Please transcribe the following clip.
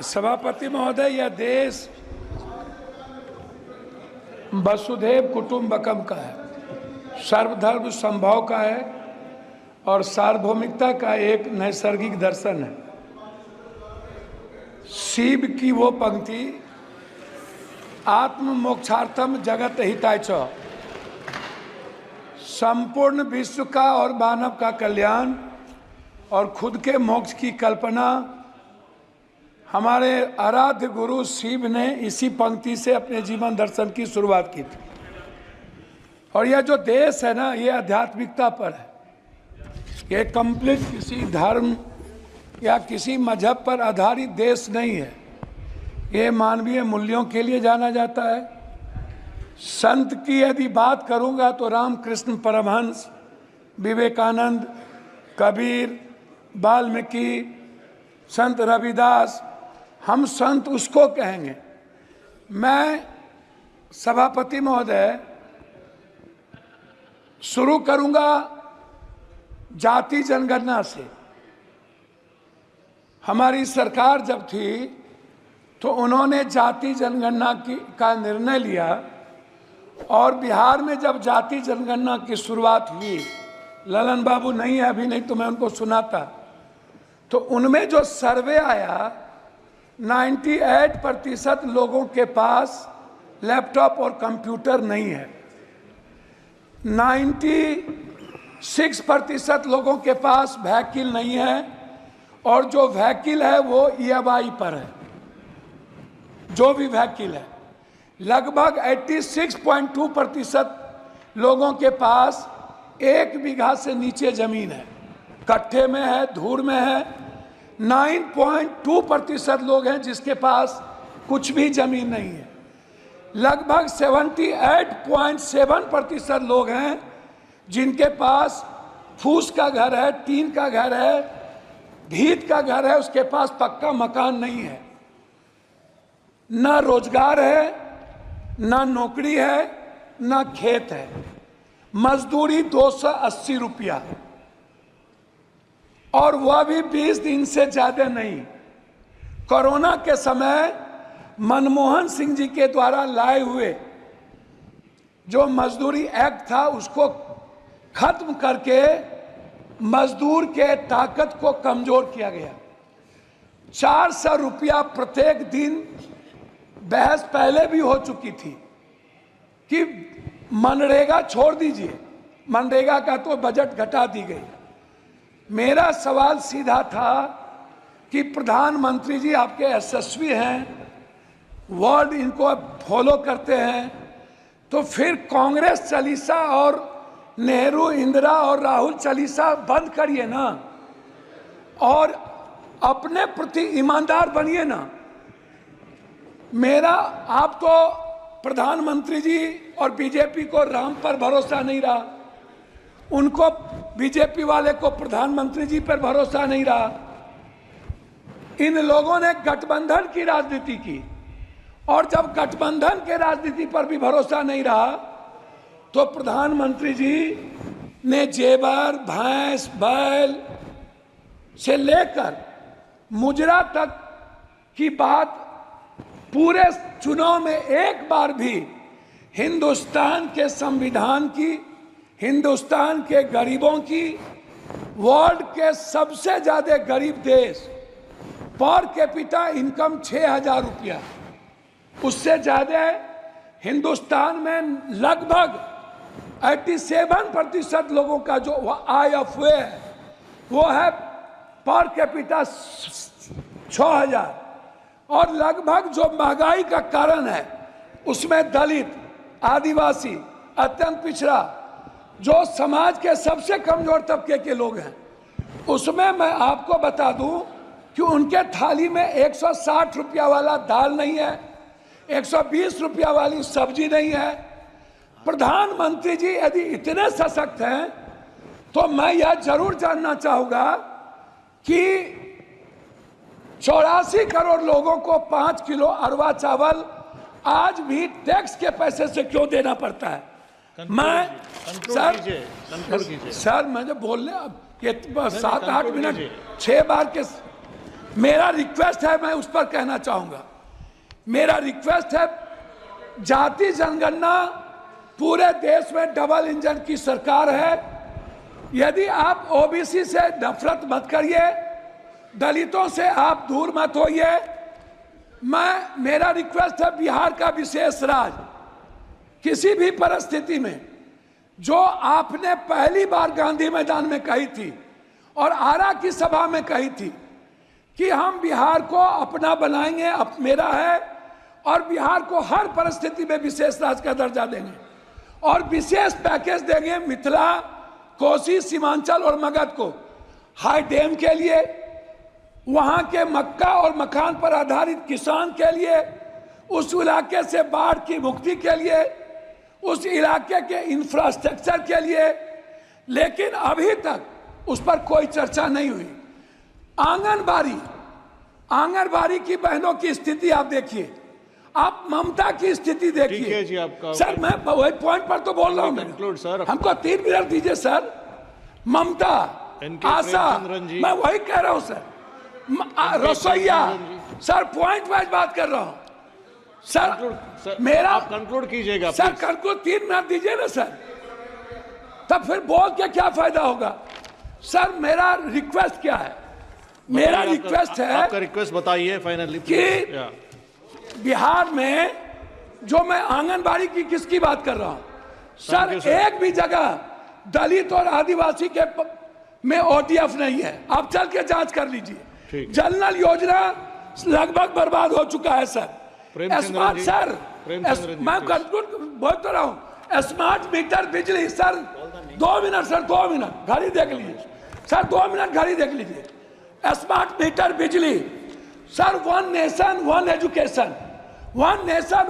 सभापति महोदय, यह देश वसुधैव कुटुंबकम का है, सर्वधर्म संभव का है और सार्वभौमिकता का एक नैसर्गिक दर्शन है। शिव की वो पंक्ति, आत्म मोक्षार्थम जगत हिताय च, संपूर्ण विश्व का और मानव का कल्याण और खुद के मोक्ष की कल्पना हमारे आराध्य गुरु शिव ने इसी पंक्ति से अपने जीवन दर्शन की शुरुआत की थी। और यह जो देश है ना, ये आध्यात्मिकता पर है। ये कंप्लीट किसी धर्म या किसी मजहब पर आधारित देश नहीं है। ये मानवीय मूल्यों के लिए जाना जाता है। संत की यदि बात करूंगा तो रामकृष्ण परमहंस, विवेकानंद, कबीर, वाल्मीकि, संत रविदास, हम संत उसको कहेंगे। मैं सभापति महोदय शुरू करूंगा जाति जनगणना से। हमारी सरकार जब थी तो उन्होंने जाति जनगणना का निर्णय लिया और बिहार में जब जाति जनगणना की शुरुआत हुई, ललन बाबू नहीं है अभी, नहीं तो मैं उनको सुनाता, तो उनमें जो सर्वे आया 98% लोगों के पास लैपटॉप और कंप्यूटर नहीं है। 96% लोगों के पास व्हीकल नहीं है और जो व्हीकल है वो EMI पर है। जो भी व्हीकल है, लगभग 86.2% लोगों के पास 1 बीघा से नीचे जमीन है, कट्ठे में है, धूर में है। 9.2% लोग हैं जिसके पास कुछ भी जमीन नहीं है। लगभग 78.7% लोग हैं जिनके पास फूस का घर है, टीन का घर है, भीत का घर है, उसके पास पक्का मकान नहीं है। ना रोजगार है, ना नौकरी है, ना खेत है। मजदूरी 280 रुपया, और वह भी 20 दिन से ज्यादा नहीं। कोरोना के समय मनमोहन सिंह जी के द्वारा लाए हुए जो मजदूरी एक्ट था उसको खत्म करके मजदूर के ताकत को कमजोर किया गया। 400 रुपया प्रत्येक दिन। बहस पहले भी हो चुकी थी कि मनरेगा छोड़ दीजिए, मनरेगा का तो बजट घटा दी गई। मेरा सवाल सीधा था कि प्रधानमंत्री जी आपके यशस्वी हैं, वर्ड इनको फॉलो करते हैं, तो फिर कांग्रेस चालीसा और नेहरू, इंदिरा और राहुल चालीसा बंद करिए ना और अपने प्रति ईमानदार बनिए ना। मेरा, आप तो प्रधानमंत्री जी और बीजेपी को राम पर भरोसा नहीं रहा, उनको बीजेपी वाले को प्रधानमंत्री जी पर भरोसा नहीं रहा। इन लोगों ने गठबंधन की राजनीति की और जब गठबंधन के राजनीति पर भी भरोसा नहीं रहा तो प्रधानमंत्री जी ने जेवर, भैंस, बैल से लेकर मुजरा तक की बात, पूरे चुनाव में एक बार भी हिंदुस्तान के संविधान की, हिंदुस्तान के गरीबों की, वर्ल्ड के सबसे ज्यादा गरीब देश, पर कैपिटा इनकम 6000 रुपया, उससे ज्यादा हिंदुस्तान में लगभग 87% लोगों का जो IFA है वो है पर कैपिटा 6000। और लगभग जो महंगाई का कारण है उसमें दलित, आदिवासी, अत्यंत पिछड़ा, जो समाज के सबसे कमजोर तबके के लोग हैं, उसमें मैं आपको बता दूं कि उनके थाली में 160 रुपया वाला दाल नहीं है, 120 रुपया वाली सब्जी नहीं है। प्रधानमंत्री जी यदि इतने सशक्त हैं तो मैं यह जरूर जानना चाहूंगा कि 84 करोड़ लोगों को 5 किलो अरवा चावल आज भी टैक्स के पैसे से क्यों देना पड़ता है? मैं सर मुझे बोलने, अब 7-8 मिनट 6 बार के मेरा रिक्वेस्ट है, मैं उस पर कहना चाहूंगा, मेरा रिक्वेस्ट है, जाति जनगणना पूरे देश में डबल इंजन की सरकार है। यदि आप ओबीसी से नफरत मत करिए, दलितों से आप दूर मत होइए। मेरा रिक्वेस्ट है, बिहार का विशेष राज किसी भी परिस्थिति में, जो आपने पहली बार गांधी मैदान में कही थी और आरा की सभा में कही थी कि हम बिहार को अपना बनाएंगे, मेरा है, और बिहार को हर परिस्थिति में विशेष राज्य का दर्जा देंगे और विशेष पैकेज देंगे मिथिला, कोसी, सीमांचल और मगध को, हाई डैम के लिए, वहां के मक्का और मखान पर आधारित किसान के लिए, उस इलाके से बाढ़ की मुक्ति के लिए, उस इलाके के इंफ्रास्ट्रक्चर के लिए। लेकिन अभी तक उस पर कोई चर्चा नहीं हुई। आंगनबाड़ी की बहनों की स्थिति आप देखिए, आप ममता की स्थिति देखिए। जी आपका सर, मैं वही पॉइंट पर तो बोल रहा हूँ सर, हमको 3 मिनट दीजिए सर। ममता, आशा, मैं वही कह रहा हूँ सर। रसोईया, सर पॉइंट वाइज बात कर रहा हूँ सर। मेरा आप कंक्लूड कीजिएगा सर, कंक्लूड 3 मिनट दीजिए ना सर, तब फिर बोल के क्या फायदा होगा। सर मेरा रिक्वेस्ट क्या है, मेरा रिक्वेस्ट है, आपका रिक्वेस्ट बताइए फाइनली कि बिहार में जो मैं आंगनबाड़ी की किसकी बात कर रहा हूं सर, एक भी जगह दलित और आदिवासी के में ओटीएफ नहीं है। आप चल के जांच कर लीजिए। जनरल योजना लगभग बर्बाद हो चुका है सर। स्मार्ट सर, मैं कंक्लूड बोल तो रहा हूं, स्मार्ट मीटर बिजली सर, 2 मिनट सर, 2 मिनट घड़ी देख लीजिए सर, 2 मिनट घड़ी देख लीजिए। स्मार्ट मीटर बिजली सर, 1 नेशन 1 एजुकेशन, 1 नेशन